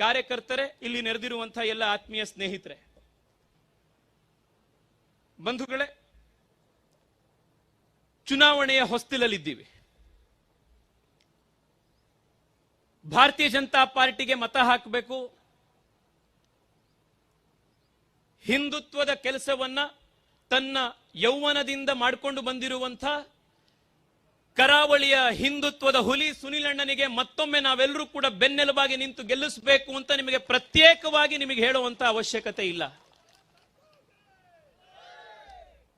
ಕಾರ್ಯಕರ್ತರೇ, ಇಲ್ಲಿ ನೆರೆದಿರುವಂತಹ ಎಲ್ಲ ಆತ್ಮೀಯ ಸ್ನೇಹಿತರೆ, ಬಂಧುಗಳೇ, ಚುನಾವಣೆಯ ಹೊಸ್ತಿಲಲ್ಲಿದ್ದೀವಿ. ಭಾರತೀಯ ಜನತಾ ಪಾರ್ಟಿಗೆ ಮತ ಹಾಕಬೇಕು, ಹಿಂದುತ್ವದ ಕೆಲಸವನ್ನ ತನ್ನ ಯೌವನದಿಂದ ಮಾಡಿಕೊಂಡು ಬಂದಿರುವಂತ ಕರಾವಳಿಯ ಹಿಂದುತ್ವದ ಹುಲಿ ಸುನಿಲ್ ಅಣ್ಣನಿಗೆ ಮತ್ತೊಮ್ಮೆ ನಾವೆಲ್ಲರೂ ಕೂಡ ಬೆನ್ನೆಲುಬಾಗಿ ನಿಂತು ಗೆಲ್ಲಿಸಬೇಕು ಅಂತ ನಿಮಗೆ ಪ್ರತ್ಯೇಕವಾಗಿ ನಿಮಗೆ ಹೇಳುವಂತ ಅವಶ್ಯಕತೆ ಇಲ್ಲ.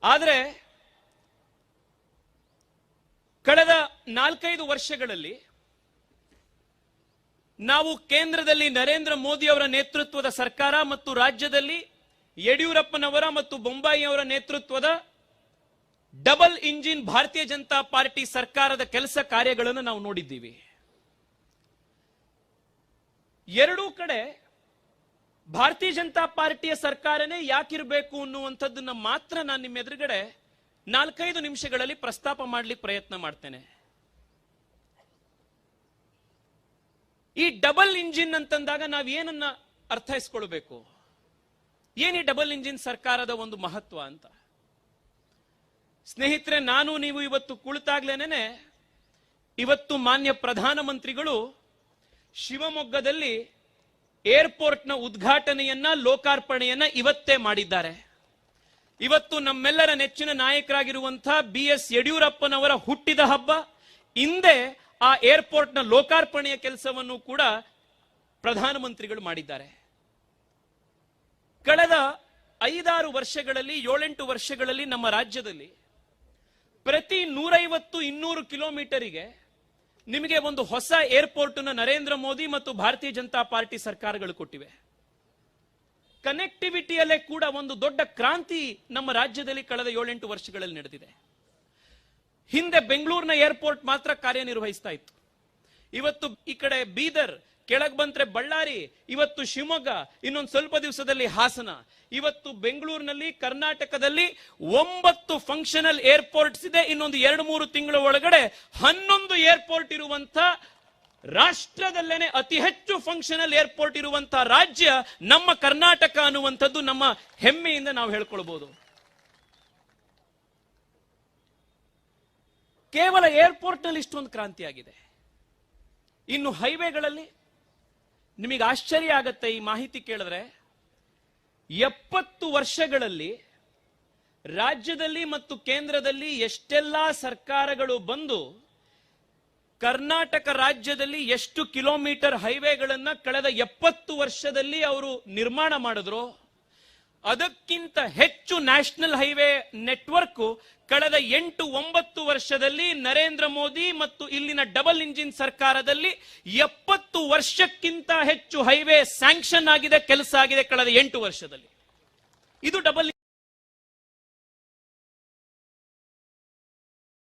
ಆದರೆ ಕಳೆದ 4-5 ವರ್ಷಗಳಲ್ಲಿ ನಾವು ಕೇಂದ್ರದಲ್ಲಿ ನರೇಂದ್ರ ಮೋದಿ ಅವರ ನೇತೃತ್ವದ ಸರ್ಕಾರ ಮತ್ತು ರಾಜ್ಯದಲ್ಲಿ ಯಡಿಯೂರಪ್ಪನವರ ಮತ್ತು ಬೊಮ್ಮಾಯಿಯವರ ನೇತೃತ್ವದ ಡಬಲ್ ಇಂಜಿನ್ ಭಾರತೀಯ ಜನತಾ ಪಾರ್ಟಿ ಸರ್ಕಾರದ ಕೆಲಸ ಕಾರ್ಯಗಳನ್ನು ನಾವು ನೋಡಿದ್ದೀವಿ. ಎರಡೂ ಕಡೆ ಭಾರತೀಯ ಜನತಾ ಪಾರ್ಟಿಯ ಸರ್ಕಾರನೇ ಯಾಕಿರಬೇಕು ಅನ್ನುವಂಥದ್ದನ್ನ ಮಾತ್ರ ನಾನು ನಿಮ್ಮ ಎದುರುಗಡೆ 4-5 ನಿಮಿಷಗಳಲ್ಲಿ ಪ್ರಸ್ತಾಪ ಮಾಡಲಿಕ್ಕೆ ಪ್ರಯತ್ನ ಮಾಡ್ತೇನೆ. ಈ ಡಬಲ್ ಇಂಜಿನ್ ಅಂತಂದಾಗ ನಾವು ಏನನ್ನ ಅರ್ಥೈಸ್ಕೊಳ್ಬೇಕು, ಏನಿ ಡಬಲ್ ಇಂಜಿನ್ ಸರ್ಕಾರದ ಒಂದು ಮಹತ್ವ ಅಂತ. ಸ್ನೇಹಿತರೆ, ನಾನು ನೀವು ಇವತ್ತು ಕುಳಿತಾಗ್ಲೇನೆ ಇವತ್ತು ಮಾನ್ಯ ಪ್ರಧಾನಮಂತ್ರಿಗಳು ಶಿವಮೊಗ್ಗದಲ್ಲಿ ಏರ್ಪೋರ್ಟ್ನ ಉದ್ಘಾಟನೆಯನ್ನ ಲೋಕಾರ್ಪಣೆಯನ್ನ ಇವತ್ತೇ ಮಾಡಿದ್ದಾರೆ. ಇವತ್ತು ನಮ್ಮೆಲ್ಲರ ನೆಚ್ಚಿನ ನಾಯಕರಾಗಿರುವಂತಹ BS ಯಡಿಯೂರಪ್ಪನವರ ಹುಟ್ಟಿದ ಹಬ್ಬ. ಹಿಂದೆ ಆ ಏರ್ಪೋರ್ಟ್ನ ಲೋಕಾರ್ಪಣೆಯ ಕೆಲಸವನ್ನು ಕೂಡ ಪ್ರಧಾನಮಂತ್ರಿಗಳು ಮಾಡಿದ್ದಾರೆ. ಕಳೆದ 5-6 ವರ್ಷಗಳಲ್ಲಿ 7-8 ವರ್ಷಗಳಲ್ಲಿ ನಮ್ಮ ರಾಜ್ಯದಲ್ಲಿ ಪ್ರತಿ 150-200 ಕಿಲೋಮೀಟರಿಗೆ ನಿಮಗೆ ಒಂದು ಹೊಸ ಏರ್ಪೋರ್ಟ್ ಅನ್ನು ನರೇಂದ್ರ ಮೋದಿ ಮತ್ತು ಭಾರತೀಯ ಜನತಾ ಪಾರ್ಟಿ ಸರ್ಕಾರಗಳು ಕೊಟ್ಟಿವೆ. ಕನೆಕ್ಟಿವಿಟಿಯಲ್ಲೇ ಕೂಡ ಒಂದು ದೊಡ್ಡ ಕ್ರಾಂತಿ ನಮ್ಮ ರಾಜ್ಯದಲ್ಲಿ ಕಳೆದ 7-8 ವರ್ಷಗಳಲ್ಲಿ ನಡೆದಿದೆ. ಹಿಂದೆ ಬೆಂಗಳೂರಿನ ಏರ್ಪೋರ್ಟ್ ಮಾತ್ರ ಕಾರ್ಯನಿರ್ವಹಿಸ್ತಾ ಇತ್ತು. ಇವತ್ತು ಈ ಕಡೆ ಬೀದರ್, ಕೆಳಗೆ ಬಂದ್ರೆ ಬಳ್ಳಾರಿ, ಇವತ್ತು ಶಿವಮೊಗ್ಗ, ಇನ್ನೊಂದು ಸ್ವಲ್ಪ ದಿವಸದಲ್ಲಿ ಹಾಸನ. ಇವತ್ತು ಬೆಂಗಳೂರಿನಲ್ಲಿ ಕರ್ನಾಟಕದಲ್ಲಿ 9 ಫಂಕ್ಷನಲ್ ಏರ್ಪೋರ್ಟ್ಸ್ ಇದೆ. ಇನ್ನೊಂದು 2-3 ತಿಂಗಳ ಒಳಗಡೆ 11 ಏರ್ಪೋರ್ಟ್ ಇರುವಂತ ರಾಷ್ಟ್ರದಲ್ಲೇನೆ ಅತಿ ಹೆಚ್ಚು ಫಂಕ್ಷನಲ್ ಏರ್ಪೋರ್ಟ್ ಇರುವಂತಹ ರಾಜ್ಯ ನಮ್ಮ ಕರ್ನಾಟಕ ಅನ್ನುವಂಥದ್ದು ನಮ್ಮ ಹೆಮ್ಮೆಯಿಂದ ನಾವು ಹೇಳ್ಕೊಳ್ಬಹುದು. ಕೇವಲ ಏರ್ಪೋರ್ಟ್ ನಲ್ಲಿ ಇಷ್ಟೊಂದು ಕ್ರಾಂತಿ ಆಗಿದೆ. ಇನ್ನು ಹೈವೇಗಳಲ್ಲಿ ನಿಮಗೆ ಆಶ್ಚರ್ಯ ಆಗತ್ತೆ ಈ ಮಾಹಿತಿ ಕೇಳಿದ್ರೆ. 70 ವರ್ಷಗಳಲ್ಲಿ ರಾಜ್ಯದಲ್ಲಿ ಮತ್ತು ಕೇಂದ್ರದಲ್ಲಿ ಎಷ್ಟೆಲ್ಲಾ ಸರ್ಕಾರಗಳು ಬಂದು ಕರ್ನಾಟಕ ರಾಜ್ಯದಲ್ಲಿ ಎಷ್ಟು ಕಿಲೋಮೀಟರ್ ಹೈವೇಗಳನ್ನ ಕಳೆದ 70 ವರ್ಷದಲ್ಲಿ ಅವರು ನಿರ್ಮಾಣ ಮಾಡಿದ್ರು, ಅದಕ್ಕಿಂತ ಹೆಚ್ಚು ನ್ಯಾಷನಲ್ ಹೈವೇ ನೆಟ್ವರ್ಕ್ ಕಳೆದ 8-9 ವರ್ಷದಲ್ಲಿ ನರೇಂದ್ರ ಮೋದಿ ಮತ್ತು ಇಲ್ಲಿನ ಡಬಲ್ ಇಂಜಿನ್ ಸರ್ಕಾರದಲ್ಲಿ 70 ವರ್ಷಕ್ಕಿಂತ ಹೆಚ್ಚು ಹೈವೇ ಸ್ಯಾಂಕ್ಷನ್ ಆಗಿದೆ, ಕೆಲಸ ಆಗಿದೆ ಕಳೆದ 8 ವರ್ಷದಲ್ಲಿ. ಇದು ಡಬಲ್